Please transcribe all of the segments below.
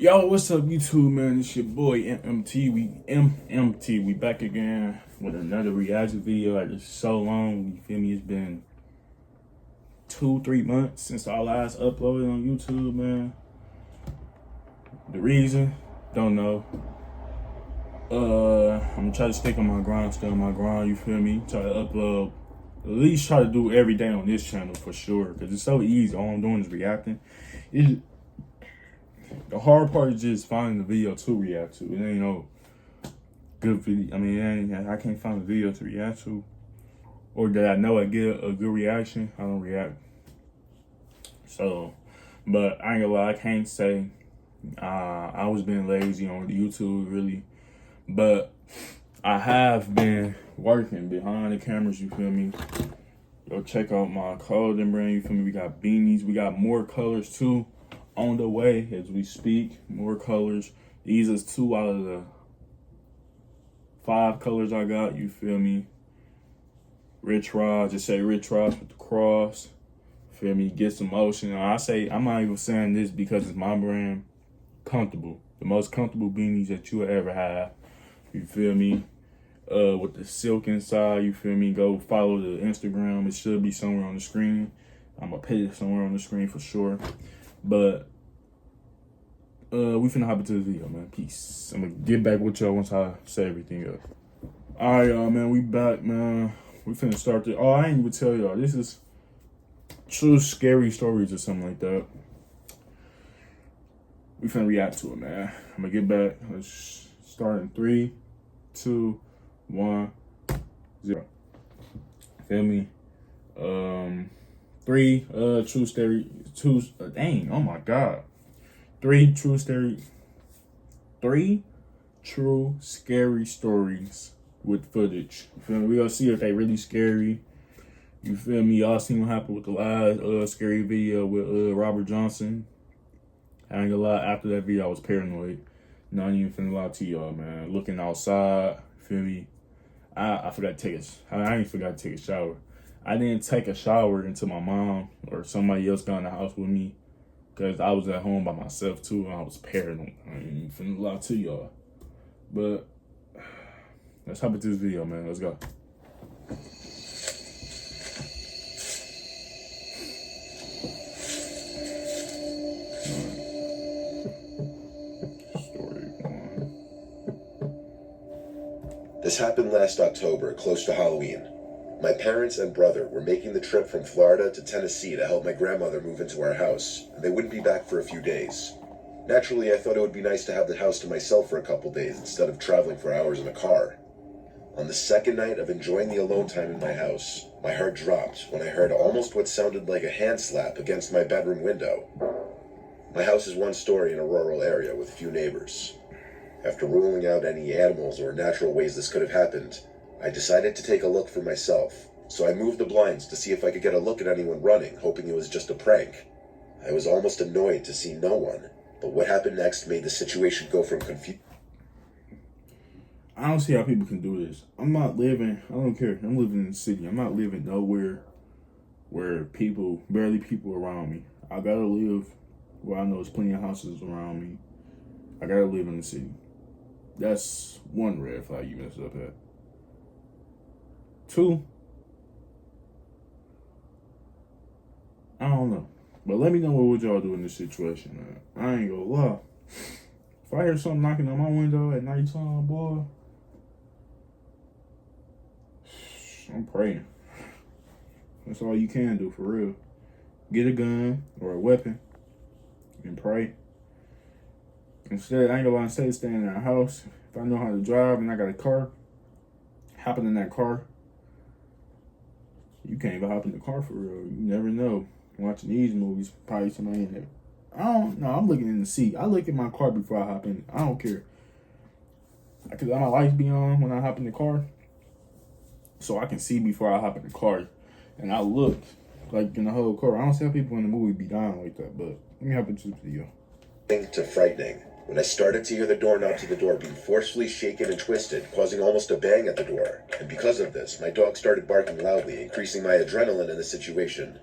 Yo, what's up, YouTube, man? It's your boy MMT. We back again with another reaction video after so long. You feel me? It's been 2-3 months since I last uploaded on YouTube, man. The reason, don't know. I'm gonna try to stick on my grind, stay on my grind. You feel me? Try to upload, at least try to do every day on this channel for sure, cause it's so easy. All I'm doing is reacting. The hard part is just finding the video to react to. It ain't no good video. I mean, I can't find a video to react to, or that I know I get a good reaction. I don't react. So, but I ain't gonna lie, I can't say I was being lazy on YouTube really, but I have been working behind the cameras. You feel me? Go check out my clothing brand. You feel me? We got beanies. We got more colors too on the way as we speak. More colors. These is 2 out of the 5 colors I got. You feel me? Rich Rods. Just say Rich Rods with the cross. Feel me? Get some motion. I'm not even saying this because it's my brand. Comfortable. The most comfortable beanies that you will ever have. You feel me? With the silk inside. You feel me? Go follow the Instagram. It should be somewhere on the screen. I'm gonna put it somewhere on the screen for sure. But we finna hop into the video, man. Peace. I'm gonna get back with y'all once I say everything up. Alright, y'all, man. We back, man. We finna start this. Oh, I ain't even tell y'all. This is true scary stories or something like that. We finna react to it, man. I'm gonna get back. Let's start in 3, 2, 1, 0. Feel me? 3 true scary, 2 dang, oh my god. 3 true scary stories with footage. You feel me? We gonna see if they really scary. You feel me? Y'all seen what happened with the last scary video with Robert Johnson. I ain't gonna lie, after that video I was paranoid. Not even finna lie to y'all, man. Looking outside, feel me? I forgot to take I ain't forgot to take a shower. I didn't take a shower until my mom or somebody else got in the house with me, because I was at home by myself too and I was paranoid. I ain't even finna lie to y'all. But let's hop into this video, man. Let's go. Story 1. This happened last October, close to Halloween. My parents and brother were making the trip from Florida to Tennessee to help my grandmother move into our house, and they wouldn't be back for a few days. Naturally, I thought it would be nice to have the house to myself for a couple days instead of traveling for hours in a car. On the second night of enjoying the alone time in my house, my heart dropped when I heard almost what sounded like a hand slap against my bedroom window. My house is 1 story in a rural area with few neighbors. After ruling out any animals or natural ways this could have happened, I decided to take a look for myself, so I moved the blinds to see if I could get a look at anyone running, hoping it was just a prank. I was almost annoyed to see no one, but what happened next made the situation go from confusion. I don't see how people can do this. I don't care. I'm living in the city. I'm not living nowhere where barely people around me. I gotta live where I know there's plenty of houses around me. I gotta live in the city. That's 1 red flag you messed up at. 2, I don't know. But let me know what would y'all do in this situation, man. I ain't gonna lie. If I hear something knocking on my window at nighttime, boy, I'm praying. That's all you can do, for real. Get a gun or a weapon and pray. Instead of staying in our house, if I know how to drive and I got a car, hopping in that car. You can't even hop in the car for real. You never know. Watching these movies, probably somebody in there. I don't know. I'm looking in the seat. I look at my car before I hop in. I don't care. Because my lights be on when I hop in the car. So I can see before I hop in the car. And I look like in the whole car. I don't see how people in the movie be dying like that. But let me hop into this video. To frightening when I started to hear the doorknob to the door being forcefully shaken and twisted, causing almost a bang at the door. And because of this, my dog started barking loudly, increasing my adrenaline in the situation.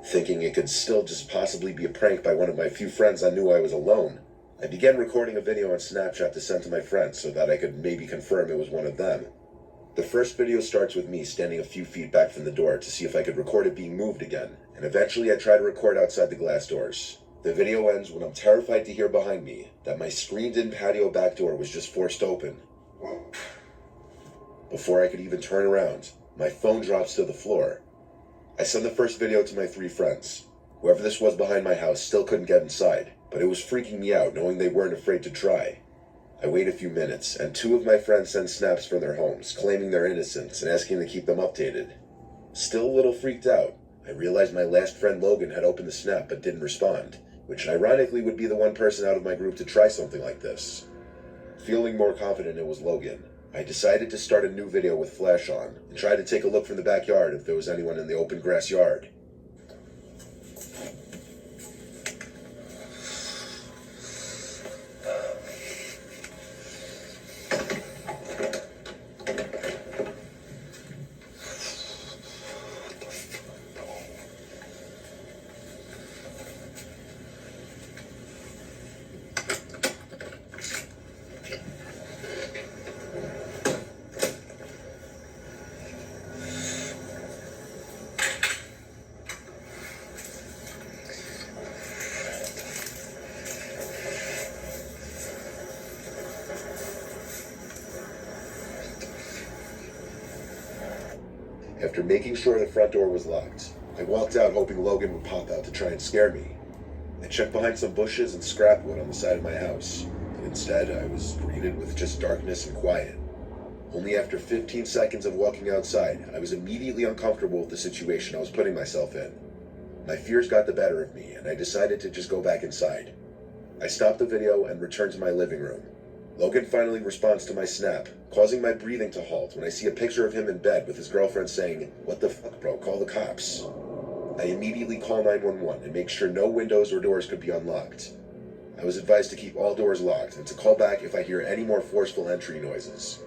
Thinking it could still just possibly be a prank by one of my few friends I knew I was alone, I began recording a video on Snapchat to send to my friends so that I could maybe confirm it was one of them. The first video starts with me standing a few feet back from the door to see if I could record it being moved again, and eventually I try to record outside the glass doors. The video ends when I'm terrified to hear behind me that my screened-in patio back door was just forced open. Before I could even turn around, my phone drops to the floor. I send the first video to my 3 friends. Whoever this was behind my house still couldn't get inside, but it was freaking me out knowing they weren't afraid to try. I wait a few minutes, and 2 of my friends send snaps from their homes, claiming their innocence and asking to keep them updated. Still a little freaked out, I realized my last friend Logan had opened the snap but didn't respond, which ironically would be the one person out of my group to try something like this. Feeling more confident it was Logan, I decided to start a new video with flash on and try to take a look from the backyard if there was anyone in the open grass yard. After making sure the front door was locked, I walked out hoping Logan would pop out to try and scare me. I checked behind some bushes and scrap wood on the side of my house, but instead I was greeted with just darkness and quiet. Only after 15 seconds of walking outside, I was immediately uncomfortable with the situation I was putting myself in. My fears got the better of me, and I decided to just go back inside. I stopped the video and returned to my living room. Logan finally responds to my snap, causing my breathing to halt when I see a picture of him in bed with his girlfriend saying, "What the fuck, bro, call the cops." I immediately call 911 and make sure no windows or doors could be unlocked. I was advised to keep all doors locked and to call back if I hear any more forceful entry noises.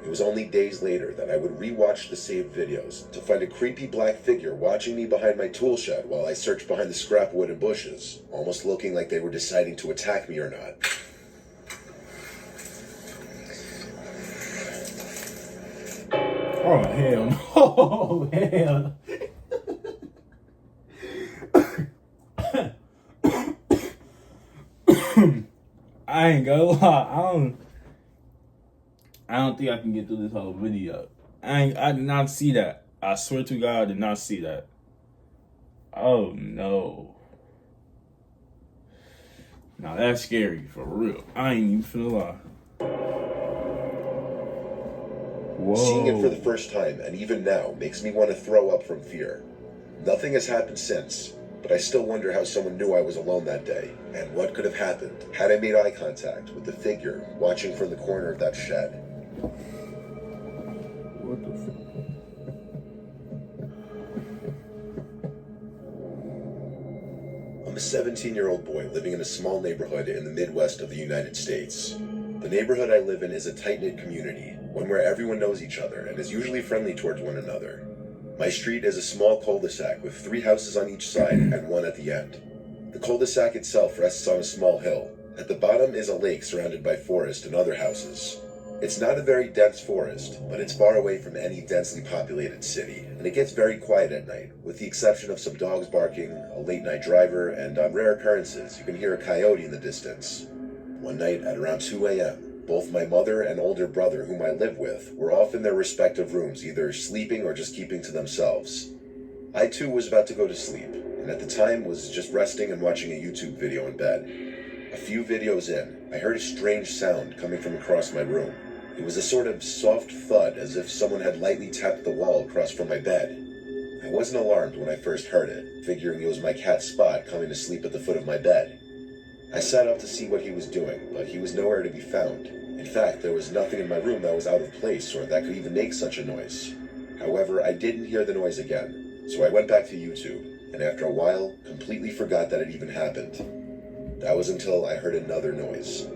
It was only days later that I would re-watch the saved videos to find a creepy black figure watching me behind my tool shed while I searched behind the scrap wood and bushes, almost looking like they were deciding to attack me or not. Oh, hell no. Oh, hell. I ain't gonna lie. I don't think I can get through this whole video. I did not see that. I swear to God, I did not see that. Oh, no. Now, that's scary, for real. I ain't even finna lie. Whoa. Seeing it for the first time, and even now, makes me want to throw up from fear. Nothing has happened since, but I still wonder how someone knew I was alone that day, and what could have happened had I made eye contact with the figure watching from the corner of that shed. What the fuck? I'm a 17-year-old boy living in a small neighborhood in the Midwest of the United States. The neighborhood I live in is a tight-knit community, one where everyone knows each other and is usually friendly towards one another. My street is a small cul-de-sac with 3 houses on each side and 1 at the end. The cul-de-sac itself rests on a small hill. At the bottom is a lake surrounded by forest and other houses. It's not a very dense forest, but it's far away from any densely populated city, and it gets very quiet at night, with the exception of some dogs barking, a late-night driver, and on rare occurrences, you can hear a coyote in the distance. One night at around 2 a.m., both my mother and older brother, whom I live with, were off in their respective rooms, either sleeping or just keeping to themselves. I too was about to go to sleep, and at the time was just resting and watching a YouTube video in bed. A few videos in, I heard a strange sound coming from across my room. It was a sort of soft thud, as if someone had lightly tapped the wall across from my bed. I wasn't alarmed when I first heard it, figuring it was my cat Spot coming to sleep at the foot of my bed. I sat up to see what he was doing, but he was nowhere to be found. In fact, there was nothing in my room that was out of place or that could even make such a noise. However, I didn't hear the noise again, so I went back to YouTube, and after a while, completely forgot that it even happened. That was until I heard another noise.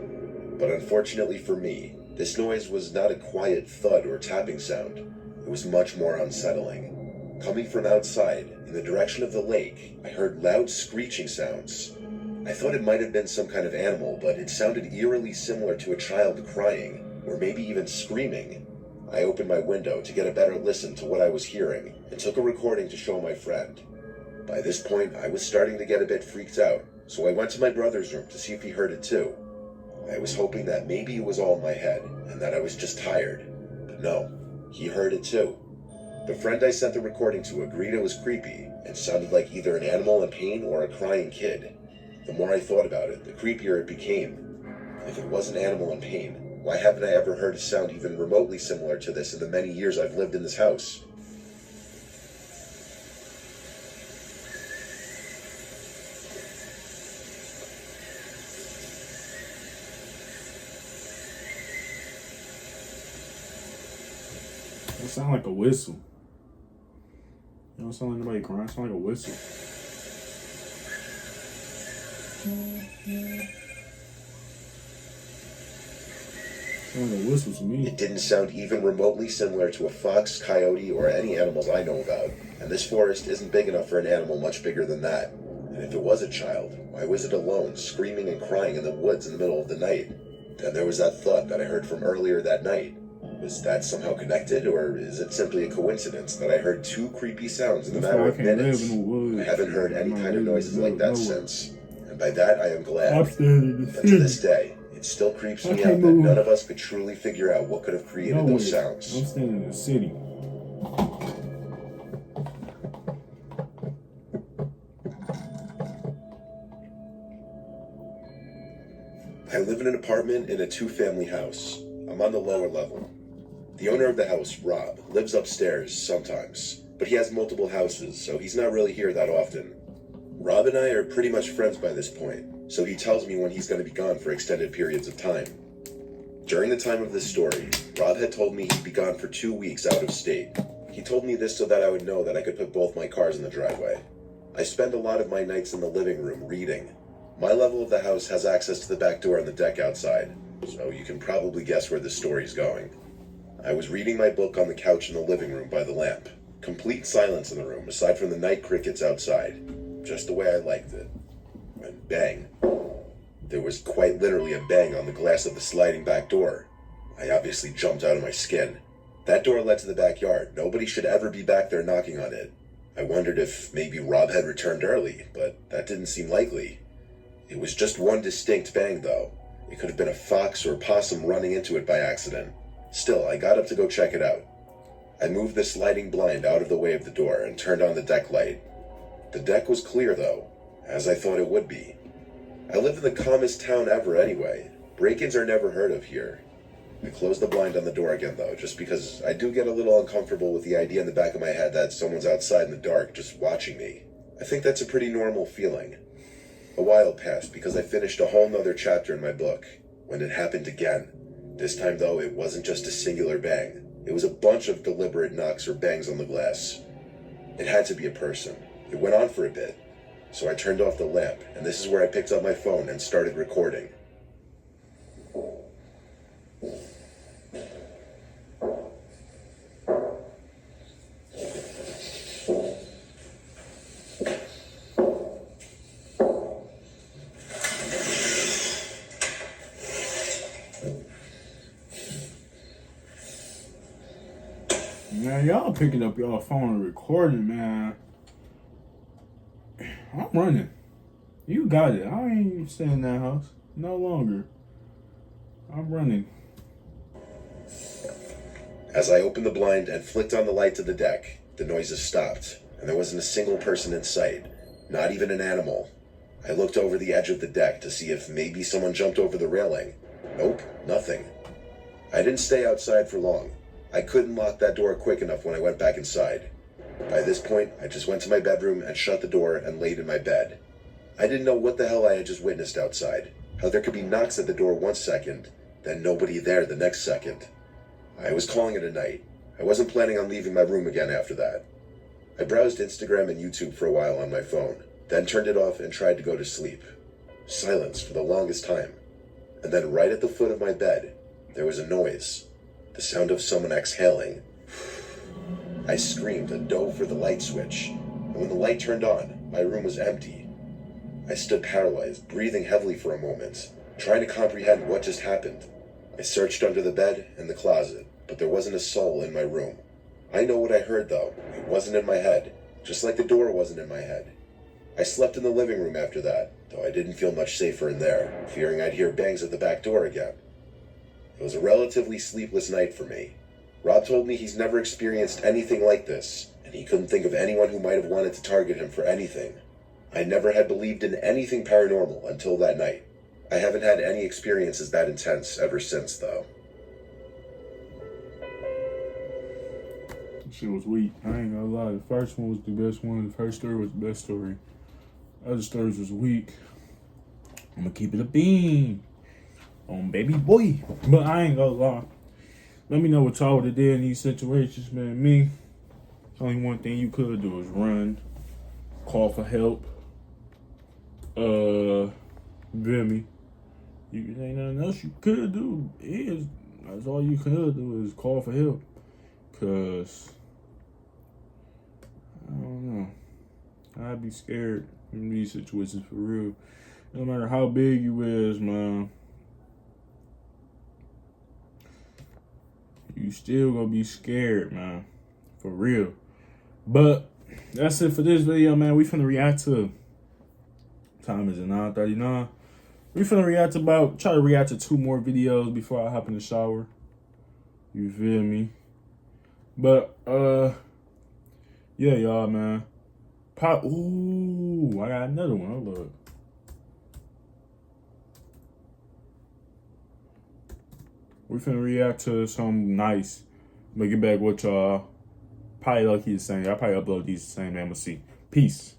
But unfortunately for me, this noise was not a quiet thud or tapping sound. It was much more unsettling. Coming from outside, in the direction of the lake, I heard loud screeching sounds. I thought it might have been some kind of animal, but it sounded eerily similar to a child crying, or maybe even screaming. I opened my window to get a better listen to what I was hearing, and took a recording to show my friend. By this point, I was starting to get a bit freaked out, so I went to my brother's room to see if he heard it too. I was hoping that maybe it was all in my head, and that I was just tired. But no, he heard it too. The friend I sent the recording to agreed it was creepy, and sounded like either an animal in pain or a crying kid. The more I thought about it, the creepier it became. If it was an animal in pain, why haven't I ever heard a sound even remotely similar to this in the many years I've lived in this house? It sound like a whistle. You don't sound like nobody crying. It sound like a whistle. Sound like a whistle to me. It didn't sound even remotely similar to a fox, coyote, or any animals I know about, and this forest isn't big enough for an animal much bigger than that. And if it was a child, why was it alone, screaming and crying in the woods in the middle of the night? Then there was that thought that I heard from earlier that night. Was that somehow connected, or is it simply a coincidence that I heard two creepy sounds in the matter of minutes? I haven't heard any kind of noises like that since, and by that I am glad. But to this day, it still creeps me out that none of us could truly figure out what could have created those sounds. I'm standing in the city. I live in an apartment in a two-family house. I'm on the lower level. The owner of the house, Rob, lives upstairs sometimes, but he has multiple houses, so he's not really here that often. Rob and I are pretty much friends by this point, so he tells me when he's going to be gone for extended periods of time. During the time of this story, Rob had told me he'd be gone for 2 weeks out of state. He told me this so that I would know that I could put both my cars in the driveway. I spend a lot of my nights in the living room reading. My level of the house has access to the back door and the deck outside, so you can probably guess where this story's going. I was reading my book on the couch in the living room by the lamp. Complete silence in the room, aside from the night crickets outside. Just the way I liked it. And bang. There was quite literally a bang on the glass of the sliding back door. I obviously jumped out of my skin. That door led to the backyard. Nobody should ever be back there knocking on it. I wondered if maybe Rob had returned early, but that didn't seem likely. It was just one distinct bang, though. It could have been a fox or possum running into it by accident. Still, I got up to go check it out. I moved the sliding blind out of the way of the door and turned on the deck light. The deck was clear, though, as I thought it would be. I live in the calmest town ever anyway. Break-ins are never heard of here. I closed the blind on the door again, though, just because I do get a little uncomfortable with the idea in the back of my head that someone's outside in the dark just watching me. I think that's a pretty normal feeling. A while passed because I finished a whole nother chapter in my book, when it happened again. This time, though, it wasn't just a singular bang. It was a bunch of deliberate knocks or bangs on the glass. It had to be a person. It went on for a bit, so I turned off the lamp, and this is where I picked up my phone and started recording. Man, y'all picking up y'all phone and recording, man. I'm running. You got it. I ain't staying in that house. No longer. I'm running. As I opened the blind and flicked on the light to the deck, the noises stopped, and there wasn't a single person in sight, not even an animal. I looked over the edge of the deck to see if maybe someone jumped over the railing. Nope, nothing. I didn't stay outside for long. I couldn't lock that door quick enough when I went back inside. By this point, I just went to my bedroom and shut the door and laid in my bed. I didn't know what the hell I had just witnessed outside, how there could be knocks at the door 1 second, then nobody there the next second. I was calling it a night. I wasn't planning on leaving my room again after that. I browsed Instagram and YouTube for a while on my phone, then turned it off and tried to go to sleep. Silence for the longest time. And then right at the foot of my bed, there was a noise. The sound of someone exhaling. I screamed and dove for the light switch, and when the light turned on, my room was empty. I stood paralyzed, breathing heavily for a moment, trying to comprehend what just happened. I searched under the bed and the closet, but there wasn't a soul in my room. I know what I heard, though. It wasn't in my head, just like the door wasn't in my head. I slept in the living room after that, though I didn't feel much safer in there, fearing I'd hear bangs at the back door again. It was a relatively sleepless night for me. Rob told me he's never experienced anything like this, and he couldn't think of anyone who might have wanted to target him for anything. I never had believed in anything paranormal until that night. I haven't had any experiences that intense ever since, though. Shit was weak. I ain't gonna lie. The first one was the best one. The first story was the best story. Other stories was weak. I'm gonna keep it a bean on baby boy. But I ain't gonna lie. Let me know what y'all would have did in these situations, man. Me, only one thing you could do is run, call for help. Feel me? You ain't nothing else you could do. That's all you could do is call for help. Cause I don't know. I'd be scared in these situations for real. No matter how big you is, man, you still gonna be scared, man. For real. But that's it for this video, man. We finna react to, time is at 9:39. We finna try to react to 2 more videos before I hop in the shower. You feel me? But yeah, y'all, man. Ooh, I got another one. Hold up. We finna react to something nice. I'm gonna get back with y'all. Probably lucky the same. I'll probably upload these the same name. We'll see. Peace.